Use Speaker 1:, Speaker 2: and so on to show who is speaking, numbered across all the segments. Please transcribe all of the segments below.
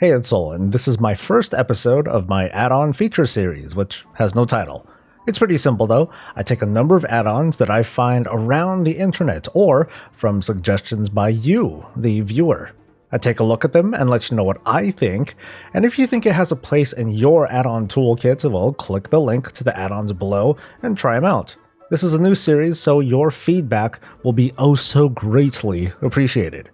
Speaker 1: Hey, it's Sol, and this is my first episode of my add-on feature series, which has no title. It's pretty simple though. I take a number of add-ons that I find around the internet or from suggestions by you, the viewer. I take a look at them and let you know what I think, and if you think it has a place in your add-on toolkit, well, click the link to the add-ons below and try them out. This is a new series, so your feedback will be oh so greatly appreciated.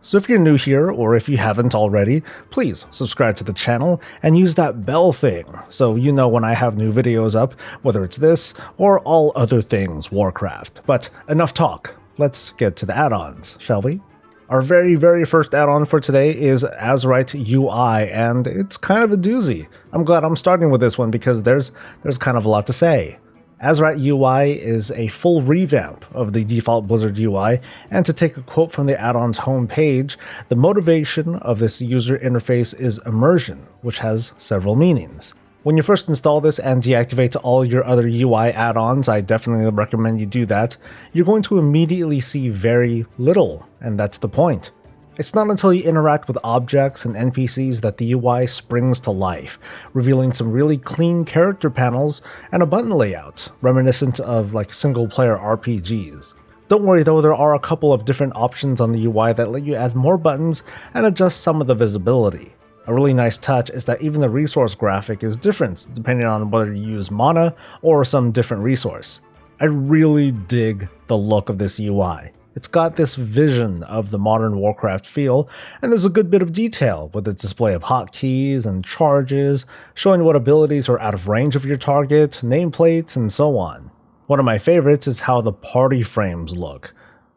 Speaker 1: So if you're new here, or if you haven't already, please subscribe to the channel and use that bell thing so you know when I have new videos up, whether it's this or all other things Warcraft. But enough talk, let's get to the add-ons, shall we? Our very first add-on for today is AsWrite UI, and it's kind of a doozy. I'm glad I'm starting with this one because there's kind of a lot to say. AsWrite UI is a full revamp of the default Blizzard UI, and to take a quote from the add-on's homepage, the motivation of this user interface is immersion, which has several meanings. When you first install this and deactivate all your other UI add-ons, I definitely recommend you do that, you're going to immediately see very little, and that's the point. It's not until you interact with objects and NPCs that the UI springs to life, revealing some really clean character panels and a button layout, reminiscent of like single-player RPGs. Don't worry though, there are a couple of different options on the UI that let you add more buttons and adjust some of the visibility. A really nice touch is that even the resource graphic is different depending on whether you use mana or some different resource. I really dig the look of this UI. It's got this vision of the modern Warcraft feel, and there's a good bit of detail with its display of hotkeys and charges, showing what abilities are out of range of your target, nameplates, and so on. One of my favorites is how the party frames look.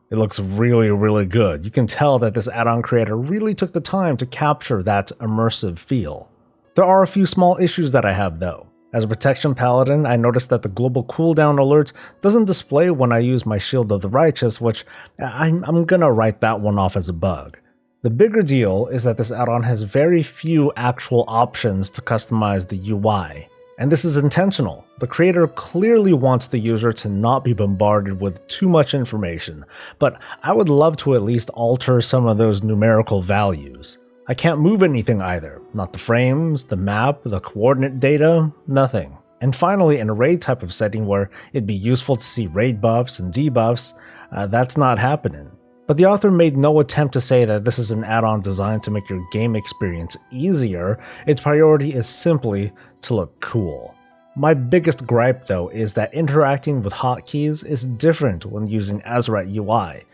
Speaker 1: It looks really good. You can tell that this add-on creator really took the time to capture that immersive feel. There are a few small issues that I have though. As a protection paladin, I noticed that the global cooldown alert doesn't display when I use my Shield of the Righteous, which I'm gonna write that one off as a bug. The bigger deal is that this add-on has very few actual options to customize the UI, and this is intentional. The creator clearly wants the user to not be bombarded with too much information, but I would love to at least alter some of those numerical values. I can't move anything either, not the frames, the map, the coordinate data, nothing. And finally, in a raid type of setting where it'd be useful to see raid buffs and debuffs, that's not happening. But the author made no attempt to say that this is an add-on designed to make your game experience easier. Its priority is simply to look cool. My biggest gripe though is that interacting with hotkeys is different when using AsWrite UI.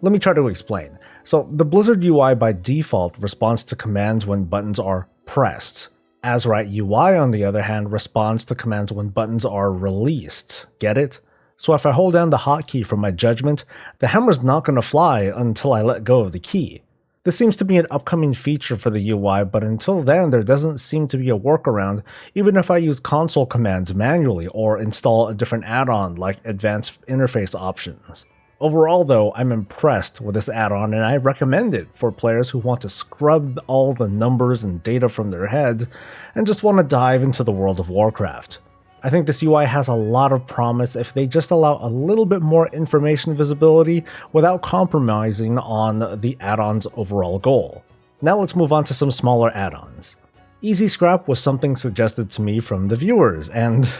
Speaker 1: Let me try to explain. So the Blizzard UI by default responds to commands when buttons are pressed. AsWrite UI on the other hand responds to commands when buttons are released. Get it? So if I hold down the hotkey for my judgment, the hammer's not going to fly until I let go of the key. This seems to be an upcoming feature for the UI, but until then there doesn't seem to be a workaround even if I use console commands manually or install a different add-on like advanced interface options. Overall though, I'm impressed with this add-on and I recommend it for players who want to scrub all the numbers and data from their heads and just want to dive into the World of Warcraft. I think this UI has a lot of promise if they just allow a little bit more information visibility without compromising on the add-on's overall goal. Now let's move on to some smaller add-ons. Easy Scrap was something suggested to me from the viewers, and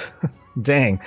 Speaker 1: dang,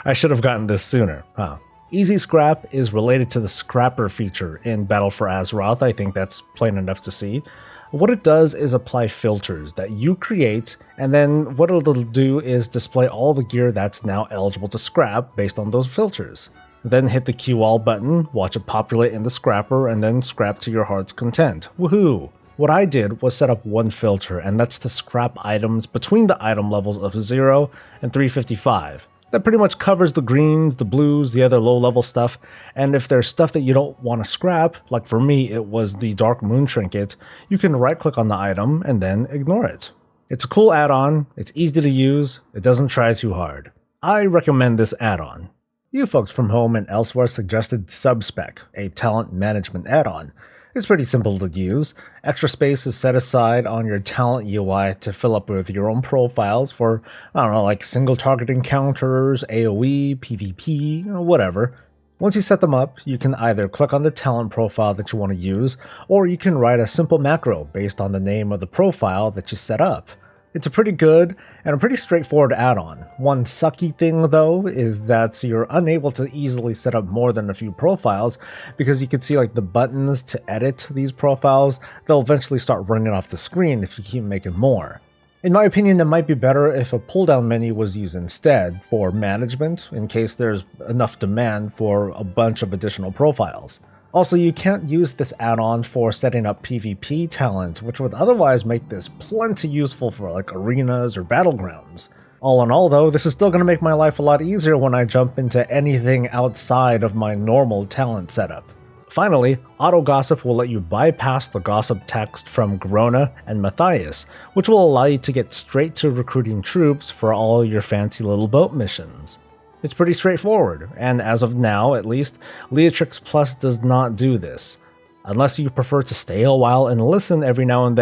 Speaker 1: I should have gotten this sooner, huh? Easy Scrap is related to the Scrapper feature in Battle for Azeroth. I think that's plain enough to see. What it does is apply filters that you create, and then what it'll do is display all the gear that's now eligible to scrap based on those filters. Then hit the Q All button, watch it populate in the scrapper, and then scrap to your heart's content. Woohoo! What I did was set up one filter, and that's to scrap items between the item levels of 0 and 355. That pretty much covers the greens, the blues, the other low-level stuff, and if there's stuff that you don't want to scrap, like for me it was the Dark Moon Trinket, you can right-click on the item and then ignore it. It's a cool add-on, it's easy to use, it doesn't try too hard. I recommend this add-on. You folks from home and elsewhere suggested Spec, a talent management add-on. It's pretty simple to use. Extra space is set aside on your talent UI to fill up with your own profiles for, I don't know, like single target encounters, AoE, PvP, whatever. Once you set them up, you can either click on the talent profile that you want to use, or you can write a simple macro based on the name of the profile that you set up. It's a pretty good and a pretty straightforward add-on. One sucky thing though is that you're unable to easily set up more than a few profiles, because you can see like the buttons to edit these profiles, they'll eventually start running off the screen if you keep making more. In my opinion, it might be better if a pull-down menu was used instead for management, in case there's enough demand for a bunch of additional profiles. Also, you can't use this add-on for setting up PvP talent, which would otherwise make this plenty useful for like arenas or battlegrounds. All in all though, this is still going to make my life a lot easier when I jump into anything outside of my normal talent setup. Finally, Auto Gossip will let you bypass the gossip text from Grona and Matthias, which will allow you to get straight to recruiting troops for all your fancy little boat missions. It's pretty straightforward, and as of now at least, Leatrix Plus does not do this. Unless you prefer to stay a while and listen every now and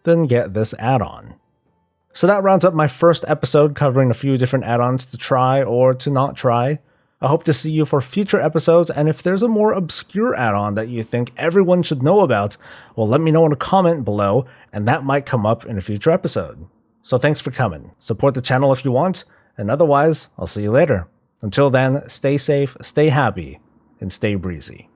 Speaker 1: then get this add-on. So that rounds up my first episode covering a few different add-ons to try or to not try. I hope to see you for future episodes, and if there's a more obscure add-on that you think everyone should know about, well, let me know in a comment below, and that might come up in a future episode. So thanks for coming. Support the channel if you want, and otherwise, I'll see you later. Until then, stay safe, stay happy, and stay breezy.